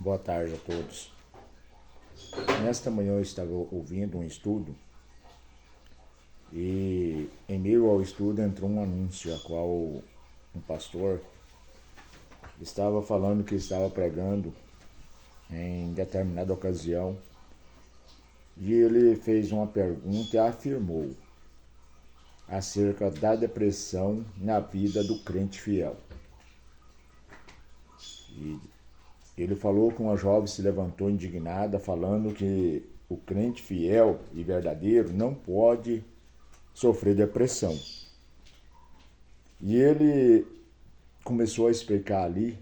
Boa tarde a todos. Nesta manhã eu estava ouvindo um estudo e em meio ao estudo entrou um anúncio a qual um pastor estava falando que estava pregando em determinada ocasião e ele fez uma pergunta e afirmou acerca da depressão na vida do crente fiel. E ele falou que uma jovem se levantou indignada, falando que o crente fiel e verdadeiro não pode sofrer depressão. E ele começou a explicar ali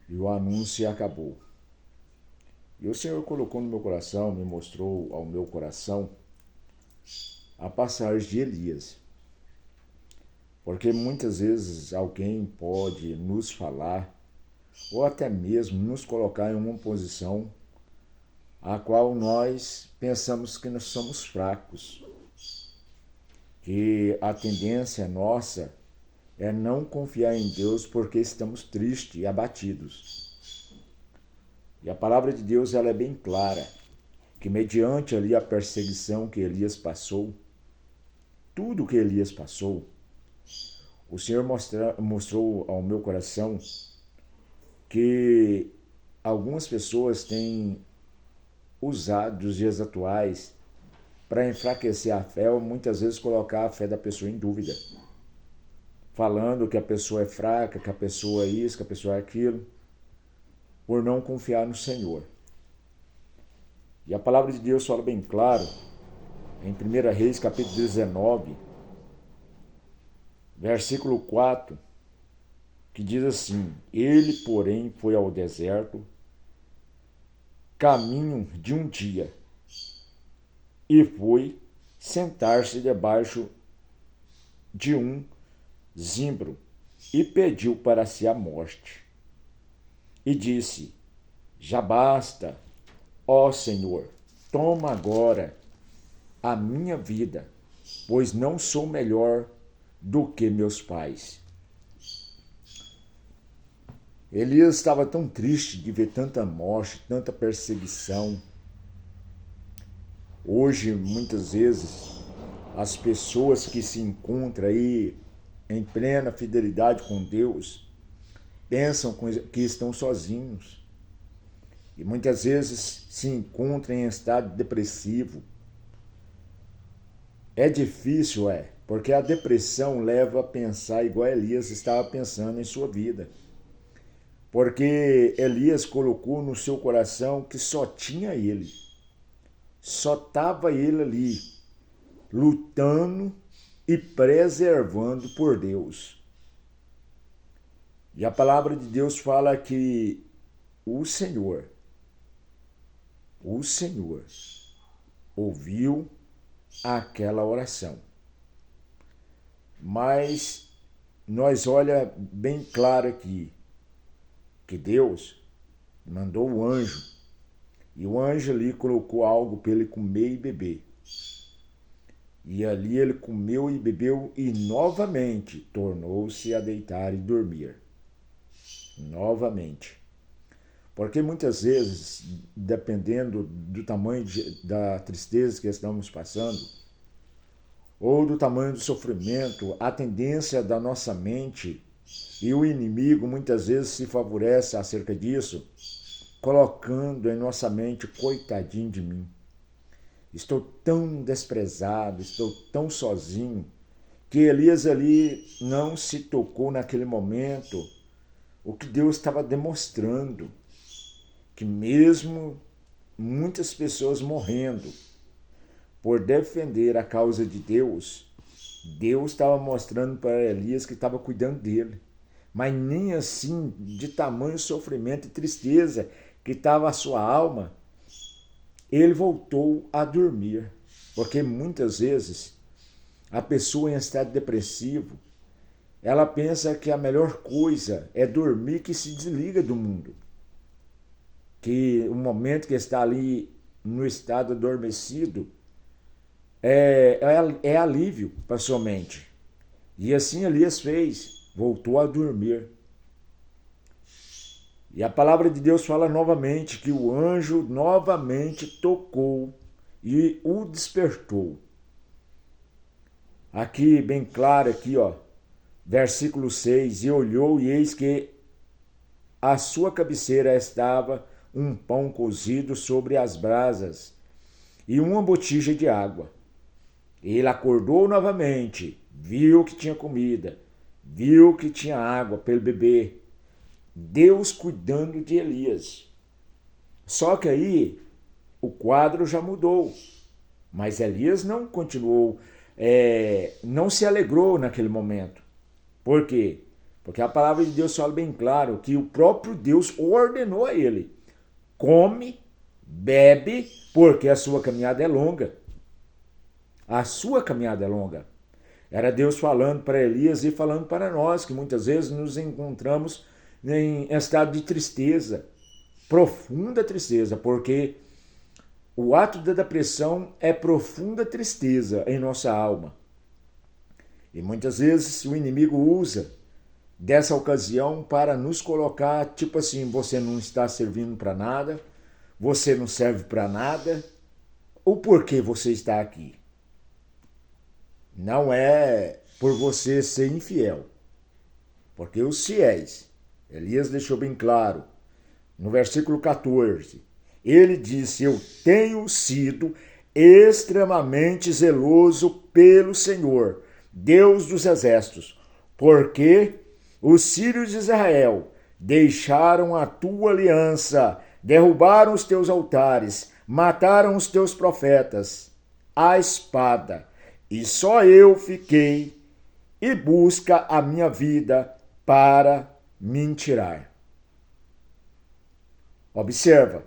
e o anúncio acabou. E o Senhor colocou no meu coração, me mostrou ao meu coração a passagem de Elias. Porque muitas vezes alguém pode nos falar ou até mesmo nos colocar em uma posição a qual nós pensamos que nós somos fracos, que a tendência nossa é não confiar em Deus porque estamos tristes e abatidos. E a palavra de Deus ela é bem clara, que mediante ali a perseguição que Elias passou, tudo que Elias passou, o Senhor mostrou ao meu coração que algumas pessoas têm usado os dias atuais para enfraquecer a fé ou muitas vezes colocar a fé da pessoa em dúvida. Falando que a pessoa é fraca, que a pessoa é isso, que a pessoa é aquilo, por não confiar no Senhor. E a palavra de Deus fala bem claro, em 1 Reis, capítulo 19, versículo 4, que diz assim: Ele, porém, foi ao deserto, caminho de um dia, e foi sentar-se debaixo de um zimbro, e pediu para si a morte. E disse: Já basta, ó Senhor, toma agora a minha vida, pois não sou melhor do que meus pais. Elias estava tão triste de ver tanta morte, tanta perseguição. Hoje, muitas vezes, as pessoas que se encontram aí em plena fidelidade com Deus pensam que estão sozinhos. E muitas vezes se encontram em estado depressivo. É difícil, porque a depressão leva a pensar igual Elias estava pensando em sua vida. Porque Elias colocou no seu coração que só tinha ele. Só estava ele ali, lutando e preservando por Deus. E a palavra de Deus fala que o Senhor ouviu aquela oração. Mas nós olha bem claro aqui, que Deus mandou o anjo, e o anjo ali colocou algo para ele comer e beber. E ali ele comeu e bebeu e novamente tornou-se a deitar e dormir. Novamente. Porque muitas vezes, dependendo do tamanho da tristeza que estamos passando, ou do tamanho do sofrimento, a tendência da nossa mente e o inimigo muitas vezes se favorece acerca disso, colocando em nossa mente: coitadinho de mim. Estou tão desprezado, estou tão sozinho, que Elias ali não se tocou naquele momento o que Deus estava demonstrando, que mesmo muitas pessoas morrendo por defender a causa de Deus, Deus estava mostrando para Elias que estava cuidando dele. Mas nem assim, de tamanho sofrimento e tristeza que estava a sua alma, ele voltou a dormir. Porque muitas vezes a pessoa em estado depressivo, ela pensa que a melhor coisa é dormir, que se desliga do mundo. Que o momento que está ali no estado adormecido é alívio para sua mente. E assim Elias fez, voltou a dormir. E a palavra de Deus fala novamente que o anjo novamente tocou e o despertou. Aqui, bem claro, aqui, ó, versículo 6, e olhou e eis que à sua cabeceira estava um pão cozido sobre as brasas e uma botija de água. Ele acordou novamente, viu que tinha comida, viu que tinha água para ele beber. Deus cuidando de Elias. Só que aí o quadro já mudou. Mas Elias não continuou, não se alegrou naquele momento. Por quê? Porque a palavra de Deus fala bem claro que o próprio Deus ordenou a ele: come, bebe, porque a sua caminhada é longa. A sua caminhada é longa. Era Deus falando para Elias e falando para nós, que muitas vezes nos encontramos em estado de tristeza, profunda tristeza, porque o ato da depressão é profunda tristeza em nossa alma. E muitas vezes o inimigo usa dessa ocasião para nos colocar, tipo assim, você não está servindo para nada, você não serve para nada, o porquê você está aqui. Não é por você ser infiel, porque os fiéis, Elias deixou bem claro, no versículo 14, ele disse: eu tenho sido extremamente zeloso pelo Senhor, Deus dos exércitos, porque os sírios de Israel deixaram a tua aliança, derrubaram os teus altares, mataram os teus profetas, a espada, e só eu fiquei e busca a minha vida para me tirar. Observa,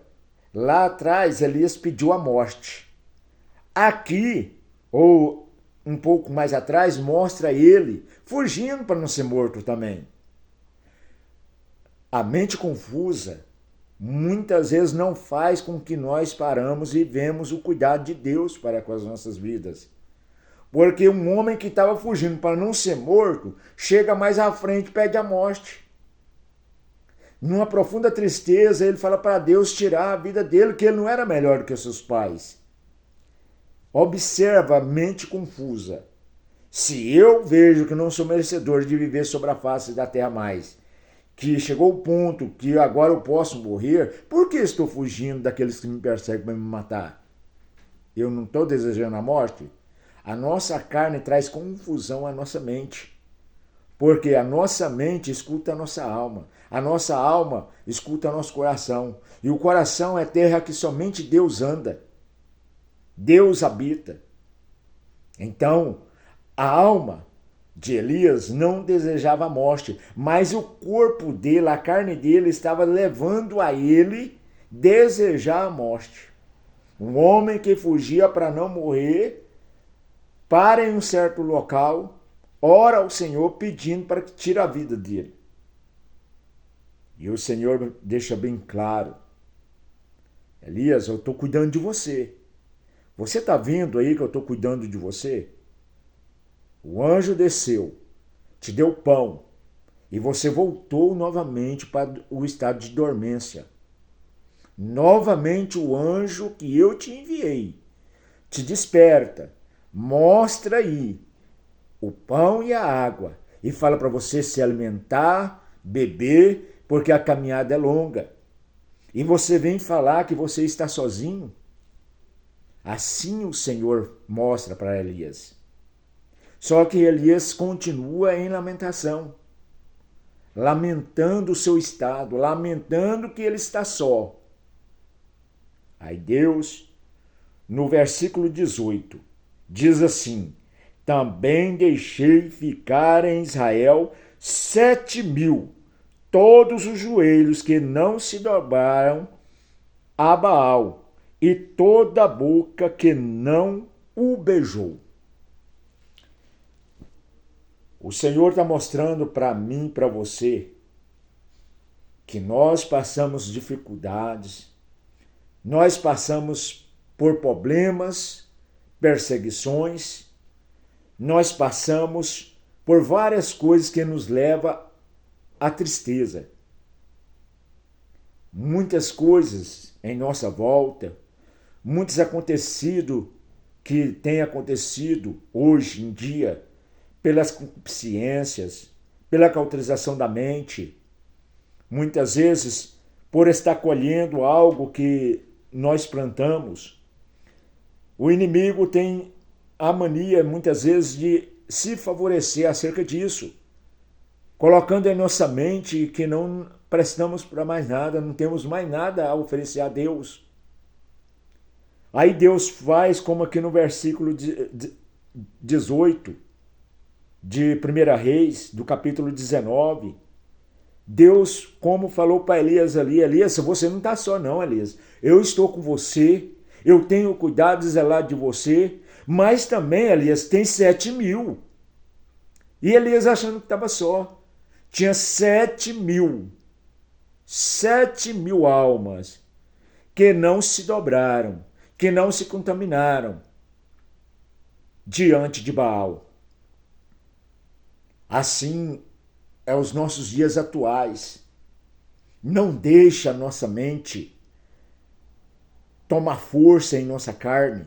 lá atrás Elias pediu a morte. Aqui, ou um pouco mais atrás, mostra ele fugindo para não ser morto também. A mente confusa muitas vezes não faz com que nós paramos e vemos o cuidado de Deus para com as nossas vidas. Porque um homem que estava fugindo para não ser morto, chega mais à frente e pede a morte. Numa profunda tristeza, ele fala para Deus tirar a vida dele, que ele não era melhor do que os seus pais. Observa a mente confusa. Se eu vejo que não sou merecedor de viver sobre a face da terra mais, que chegou o ponto que agora eu posso morrer, por que estou fugindo daqueles que me perseguem para me matar? Eu não estou desejando a morte? A nossa carne traz confusão à nossa mente. Porque a nossa mente escuta a nossa alma escuta nosso coração. E o coração é terra que somente Deus anda. Deus habita. Então, a alma de Elias não desejava a morte, mas o corpo dele, a carne dele, estava levando a ele desejar a morte. Um homem que fugia para não morrer, para em um certo local, ora ao Senhor pedindo para que tire a vida dele. E o Senhor deixa bem claro: Elias, eu estou cuidando de você. Você está vendo aí que eu estou cuidando de você? O anjo desceu, te deu pão, e você voltou novamente para o estado de dormência. Novamente o anjo que eu te enviei te desperta, mostra aí o pão e a água e fala para você se alimentar, beber, porque a caminhada é longa. E você vem falar que você está sozinho? Assim o Senhor mostra para Elias. Só que Elias continua em lamentação, lamentando o seu estado, lamentando que ele está só. Aí Deus, no versículo 18, diz assim: também deixei ficar em Israel 7.000, todos os joelhos que não se dobraram a Baal, e toda a boca que não o beijou. O Senhor está mostrando para mim e para você que nós passamos dificuldades, nós passamos por problemas, perseguições, nós passamos por várias coisas que nos levam à tristeza. muitas coisas em nossa volta, muitos que têm acontecido hoje em dia pelas concupiscências, pela cauterização da mente, muitas vezes por estar colhendo algo que nós plantamos. O inimigo tem a mania, muitas vezes, de se favorecer acerca disso, colocando em nossa mente que não prestamos para mais nada, não temos mais nada a oferecer a Deus. Aí Deus faz como aqui no versículo 18 de 1 Reis, do capítulo 19. Deus, como falou para Elias ali, Elias, você não está só não, Elias. Eu estou com você, eu tenho cuidado de zelar de você, mas também, Elias, tem 7.000. E Elias achando que estava só. Tinha 7.000. 7.000 almas que não se dobraram, que não se contaminaram diante de Baal. Assim é os nossos dias atuais. Não deixa a nossa mente tomar força em nossa carne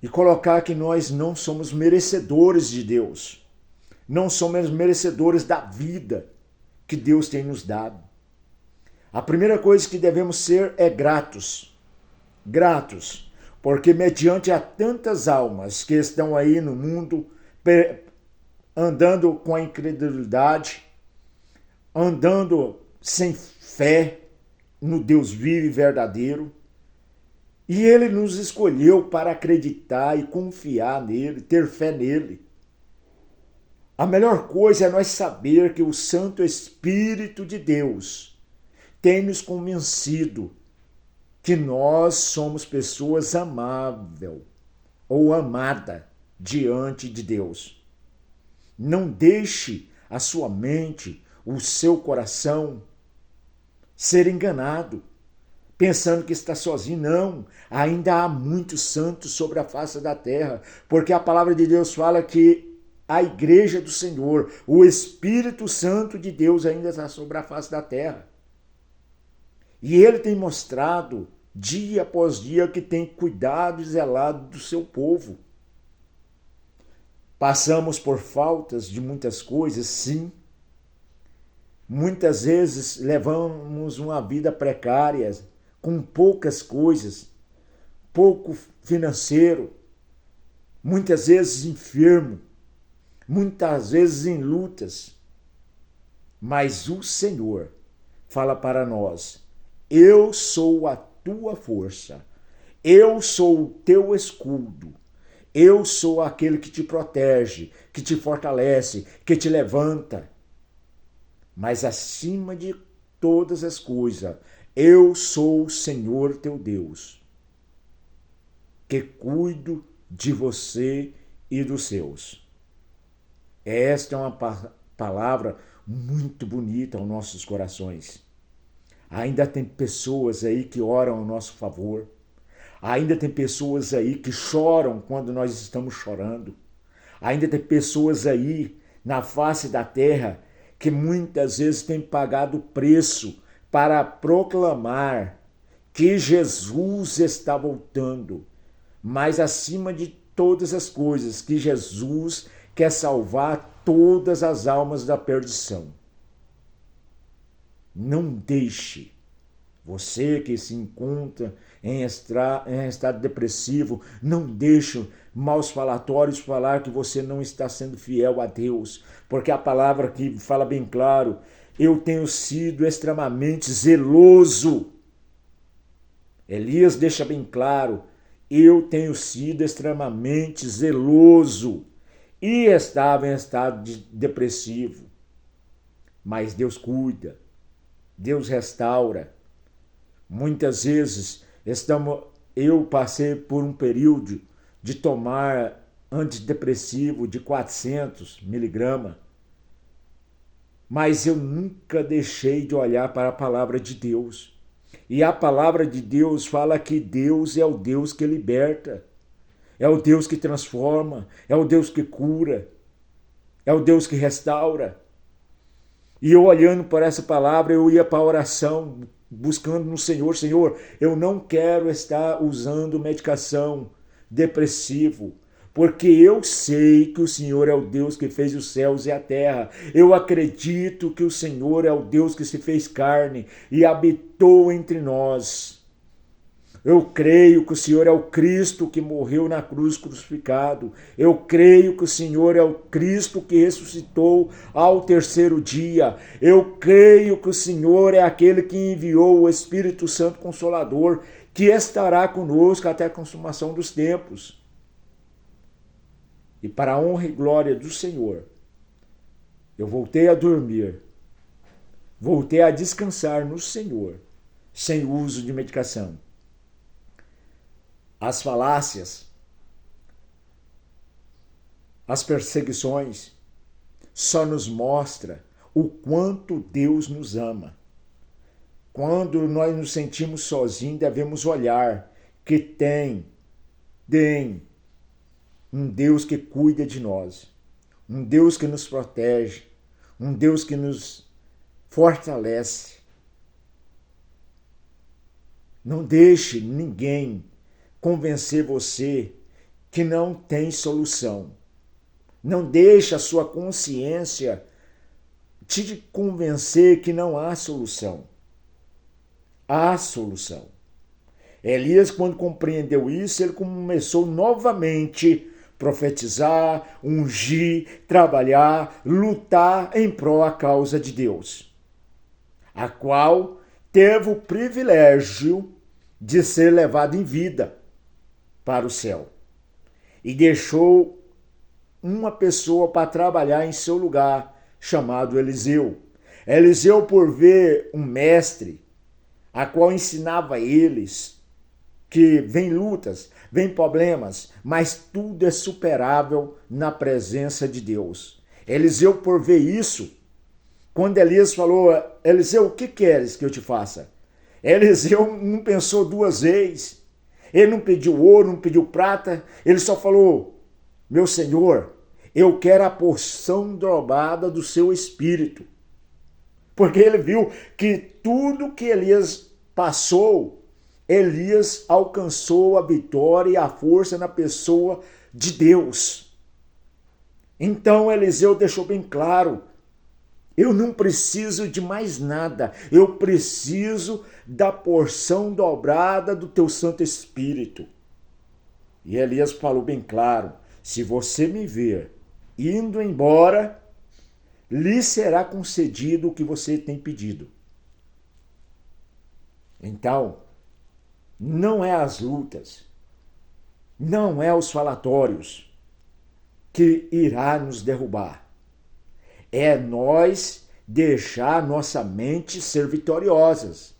e colocar que nós não somos merecedores de Deus. Não somos merecedores da vida que Deus tem nos dado. A primeira coisa que devemos ser é gratos. Gratos, porque mediante a tantas almas que estão aí no mundo andando com a incredulidade, andando sem fé no Deus vivo e verdadeiro, e Ele nos escolheu para acreditar e confiar nele, ter fé nele. A melhor coisa é nós saber que o Santo Espírito de Deus tem nos convencido que nós somos pessoas amáveis ou amada diante de Deus. Não deixe a sua mente, o seu coração ser enganado, pensando que está sozinho. Não, ainda há muitos santos sobre a face da terra, porque a palavra de Deus fala que a igreja do Senhor, o Espírito Santo de Deus ainda está sobre a face da terra. E ele tem mostrado, dia após dia, que tem cuidado e zelado do seu povo. Passamos por faltas de muitas coisas, sim. Muitas vezes levamos uma vida precária, com poucas coisas, pouco financeiro, muitas vezes enfermo, muitas vezes em lutas. Mas o Senhor fala para nós: eu sou a tua força, eu sou o teu escudo, eu sou aquele que te protege, que te fortalece, que te levanta. Mas acima de todas as coisas, eu sou o Senhor teu Deus, que cuido de você e dos seus. Esta é uma palavra muito bonita aos nossos corações. Ainda tem pessoas aí que oram ao nosso favor. Ainda tem pessoas aí que choram quando nós estamos chorando. Ainda tem pessoas aí na face da terra que muitas vezes têm pagado preço para proclamar que Jesus está voltando. Mas acima de todas as coisas, que Jesus quer salvar todas as almas da perdição. Não deixe, você que se encontra em estado depressivo, não deixe maus falatórios falar que você não está sendo fiel a Deus, porque a palavra aqui fala bem claro: eu tenho sido extremamente zeloso. Elias deixa bem claro: eu tenho sido extremamente zeloso, e estava em estado depressivo. Mas Deus cuida, Deus restaura. Muitas vezes eu passei por um período de tomar antidepressivo de 400 miligramas, mas eu nunca deixei de olhar para a palavra de Deus. E a palavra de Deus fala que Deus é o Deus que liberta, é o Deus que transforma, é o Deus que cura, é o Deus que restaura. E eu olhando para essa palavra, eu ia para a oração, buscando no Senhor, Senhor, eu não quero estar usando medicação depressivo, porque eu sei que o Senhor é o Deus que fez os céus e a terra. Eu acredito que o Senhor é o Deus que se fez carne e habitou entre nós. Eu creio que o Senhor é o Cristo que morreu na cruz crucificado. Eu creio que o Senhor é o Cristo que ressuscitou ao terceiro dia. Eu creio que o Senhor é aquele que enviou o Espírito Santo Consolador, que estará conosco até a consumação dos tempos. E para a honra e glória do Senhor, eu voltei a dormir, voltei a descansar no Senhor, sem uso de medicação. As falácias, as perseguições, só nos mostra o quanto Deus nos ama. Quando nós nos sentimos sozinhos, devemos olhar que tem um Deus que cuida de nós, um Deus que nos protege, um Deus que nos fortalece. Não deixe ninguém convencer você que não tem solução. Não deixe a sua consciência te convencer que não há solução. Há solução. Elias, quando compreendeu isso, ele começou novamente a profetizar, ungir, trabalhar, lutar em prol da causa de Deus, a qual teve o privilégio de ser levado em vida para o céu. E deixou uma pessoa para trabalhar em seu lugar, chamado Eliseu. Eliseu, por ver um mestre, a qual ensinava eles que vem lutas, vem problemas, mas tudo é superável na presença de Deus. Eliseu, por ver isso, quando Elias falou, Eliseu, o que queres que eu te faça? Eliseu não pensou duas vezes. Ele não pediu ouro, não pediu prata. Ele só falou, meu Senhor, eu quero a porção dobrada do seu espírito. Porque ele viu que tudo que Elias passou, Elias alcançou a vitória e a força na pessoa de Deus. Então Eliseu deixou bem claro, eu não preciso de mais nada, eu preciso da porção dobrada do teu Santo Espírito. E Elias falou bem claro, se você me ver indo embora, lhe será concedido o que você tem pedido. Então, não é as lutas, não é os falatórios que irá nos derrubar. É nós deixar nossa mente ser vitoriosas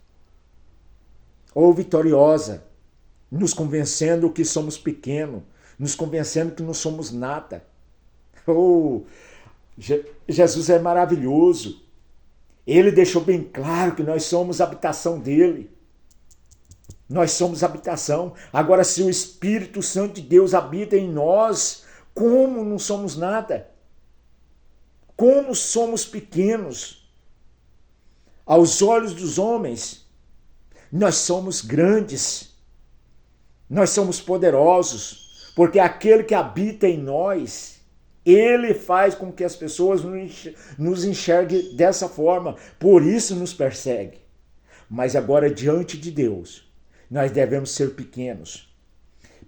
ou vitoriosa, nos convencendo que somos pequenos, nos convencendo que não somos nada. Oh, Jesus é maravilhoso. Ele deixou bem claro que nós somos habitação dele. Nós somos habitação. Agora, se o Espírito Santo de Deus habita em nós, como não somos nada? Como somos pequenos? Aos olhos dos homens, nós somos grandes. Nós somos poderosos, porque aquele que habita em nós, ele faz com que as pessoas nos enxerguem dessa forma. Por isso nos persegue. Mas agora, diante de Deus, nós devemos ser pequenos,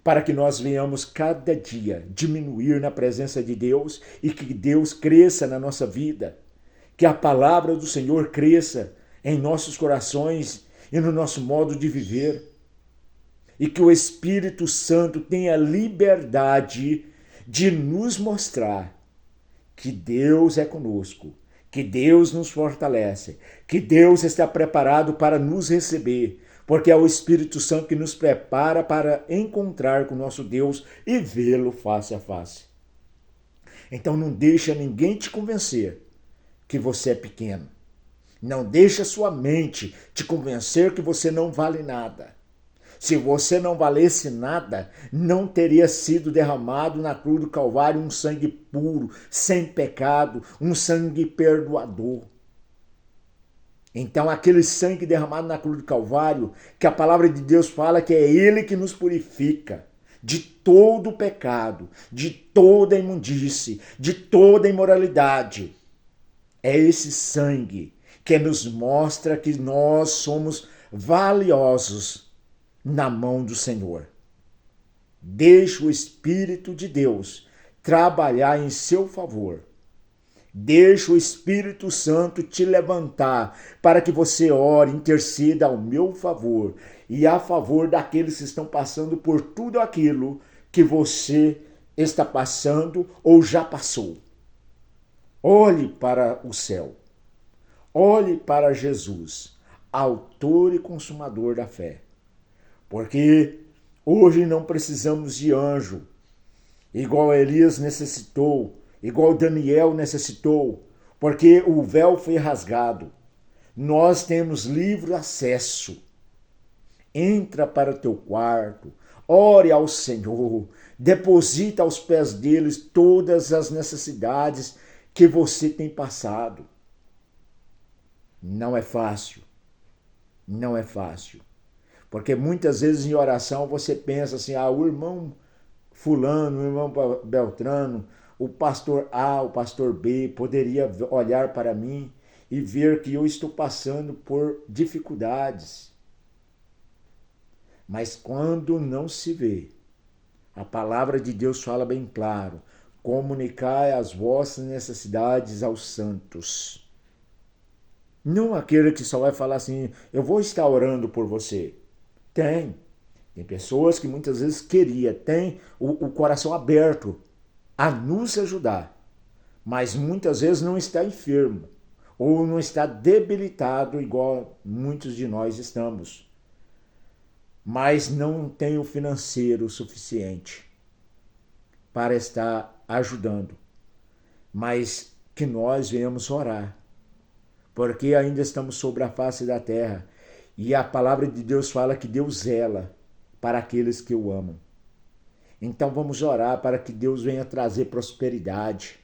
para que nós venhamos cada dia diminuir na presença de Deus e que Deus cresça na nossa vida, que a palavra do Senhor cresça em nossos corações e no nosso modo de viver, e que o Espírito Santo tenha liberdade de nos mostrar que Deus é conosco, que Deus nos fortalece, que Deus está preparado para nos receber, porque é o Espírito Santo que nos prepara para encontrar com o nosso Deus e vê-lo face a face. Então não deixa ninguém te convencer que você é pequeno. Não deixa sua mente te convencer que você não vale nada. Se você não valesse nada, não teria sido derramado na cruz do Calvário um sangue puro, sem pecado, um sangue perdoador. Então, aquele sangue derramado na cruz do Calvário, que a palavra de Deus fala que é ele que nos purifica de todo o pecado, de toda a imundície, de toda a imoralidade. É esse sangue que nos mostra que nós somos valiosos na mão do Senhor. Deixe o Espírito de Deus trabalhar em seu favor. Deixa o Espírito Santo te levantar para que você ore, interceda ao meu favor e a favor daqueles que estão passando por tudo aquilo que você está passando ou já passou. Olhe para o céu. Olhe para Jesus, autor e consumador da fé. Porque hoje não precisamos de anjo, igual Elias necessitou, igual Daniel necessitou, porque o véu foi rasgado. Nós temos livre acesso. Entra para o teu quarto, ore ao Senhor, deposita aos pés deles todas as necessidades que você tem passado. Não é fácil, não é fácil. Porque muitas vezes em oração você pensa assim, o irmão fulano, o irmão Beltrano, o pastor A, o pastor B poderia olhar para mim e ver que eu estou passando por dificuldades. Mas quando não se vê, a palavra de Deus fala bem claro, comunicai as vossas necessidades aos santos. Não aquele que só vai falar assim, eu vou estar orando por você. Tem pessoas que muitas vezes tem o coração aberto a nos ajudar, mas muitas vezes não está enfermo ou não está debilitado igual muitos de nós estamos, mas não tem o financeiro suficiente para estar ajudando, mas que nós venhamos orar, porque ainda estamos sobre a face da terra e a palavra de Deus fala que Deus zela para aqueles que o amam. Então vamos orar para que Deus venha trazer prosperidade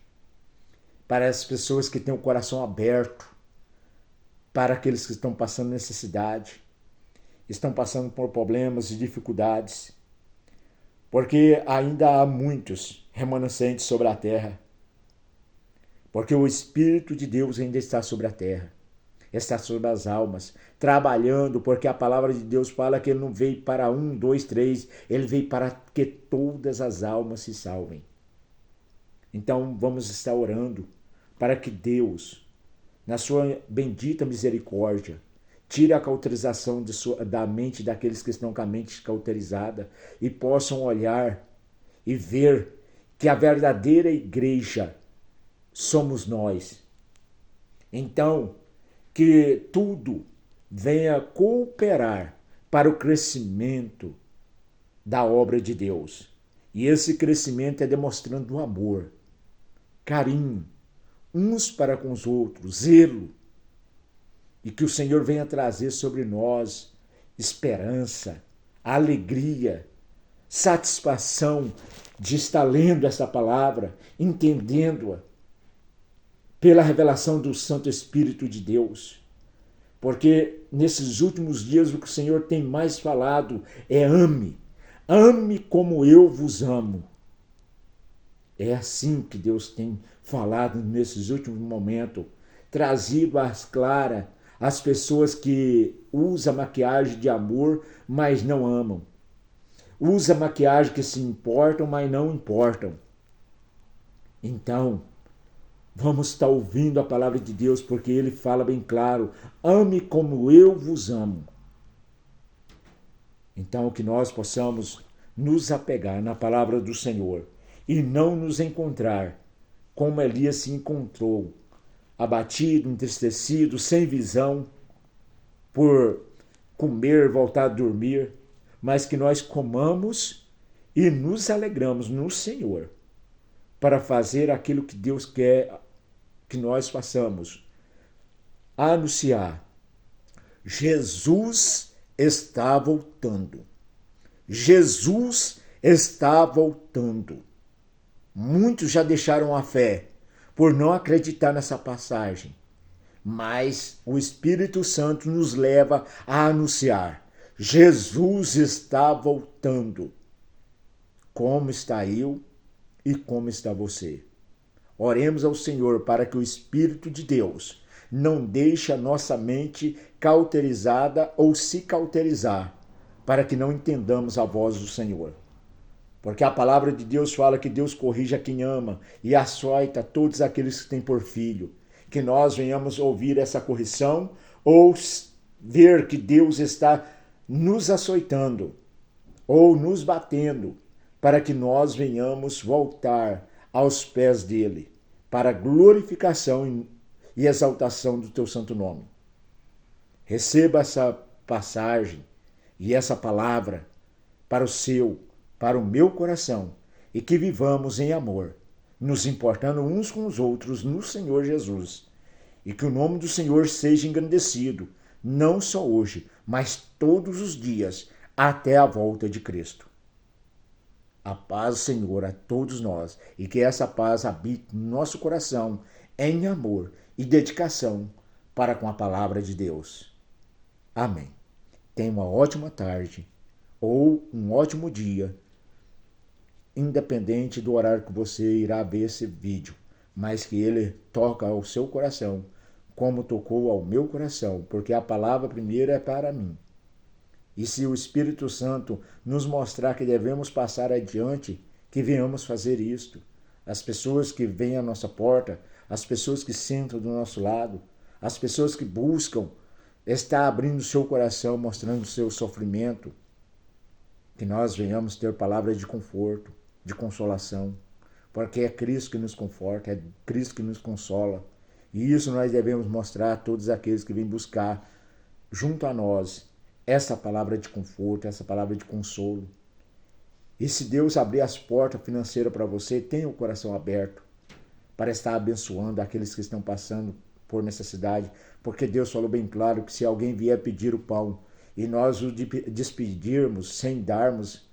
para as pessoas que têm o coração aberto, para aqueles que estão passando necessidade, estão passando por problemas e dificuldades, porque ainda há muitos remanescentes sobre a terra, porque o Espírito de Deus ainda está sobre a terra, está sobre as almas, trabalhando, porque a palavra de Deus fala que ele não veio para 1, 2, 3, ele veio para que todas as almas se salvem. Então vamos estar orando para que Deus, na sua bendita misericórdia, tire a cauterização da mente daqueles que estão com a mente cauterizada e possam olhar e ver que a verdadeira igreja somos nós. Então, que tudo venha cooperar para o crescimento da obra de Deus. E esse crescimento é demonstrando amor, carinho, uns para com os outros, zelo. E que o Senhor venha trazer sobre nós esperança, alegria, satisfação de estar lendo essa palavra, entendendo-a pela revelação do Santo Espírito de Deus. Porque nesses últimos dias o que o Senhor tem mais falado é ame. Ame como eu vos amo. É assim que Deus tem falado nesses últimos momentos, trazido às claras as pessoas que usam maquiagem de amor, mas não amam. Usa maquiagem que se importam, mas não importam. Então, vamos estar ouvindo a palavra de Deus, porque ele fala bem claro, ame como eu vos amo. Então, que nós possamos nos apegar na palavra do Senhor e não nos encontrar como Elias se encontrou, abatido, entristecido, sem visão, por comer, voltar a dormir, mas que nós comamos e nos alegramos no Senhor para fazer aquilo que Deus quer que nós façamos. Anunciar: Jesus está voltando. Jesus está voltando. Muitos já deixaram a fé por não acreditar nessa passagem. mas o Espírito Santo nos leva a anunciar: Jesus está voltando. Como está eu e como está você? Oremos ao Senhor para que o Espírito de Deus não deixe a nossa mente cauterizada ou se cauterizar, para que não entendamos a voz do Senhor. Porque a palavra de Deus fala que Deus corrige a quem ama e açoita todos aqueles que têm por filho. Que nós venhamos ouvir essa correção ou ver que Deus está nos açoitando ou nos batendo, para que nós venhamos voltar aos pés dele, para a glorificação e exaltação do teu santo nome. Receba essa passagem e essa palavra para o meu coração, e que vivamos em amor, nos importando uns com os outros no Senhor Jesus, e que o nome do Senhor seja engrandecido, não só hoje, mas todos os dias, até a volta de Cristo. A paz, Senhor, a todos nós, e que essa paz habite no nosso coração em amor e dedicação para com a palavra de Deus. Amém. Tenha uma ótima tarde ou um ótimo dia, independente do horário que você irá ver esse vídeo, mas que ele toque ao seu coração, como tocou ao meu coração, porque a palavra primeiro é para mim. E se o Espírito Santo nos mostrar que devemos passar adiante, que venhamos fazer isto. As pessoas que vêm à nossa porta, as pessoas que sentam do nosso lado, as pessoas que buscam estar abrindo seu coração, mostrando o seu sofrimento, que nós venhamos ter palavras de conforto, de consolação, porque é Cristo que nos conforta, é Cristo que nos consola. E isso nós devemos mostrar a todos aqueles que vêm buscar junto a nós essa palavra de conforto, essa palavra de consolo. E se Deus abrir as portas financeiras para você, tenha o coração aberto para estar abençoando aqueles que estão passando por necessidade, porque Deus falou bem claro que se alguém vier pedir o pão e nós o despedirmos sem darmos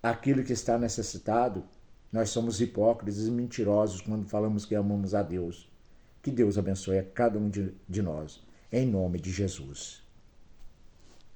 aquilo que está necessitado, nós somos hipócritas e mentirosos quando falamos que amamos a Deus. Que Deus abençoe a cada um de nós, em nome de Jesus.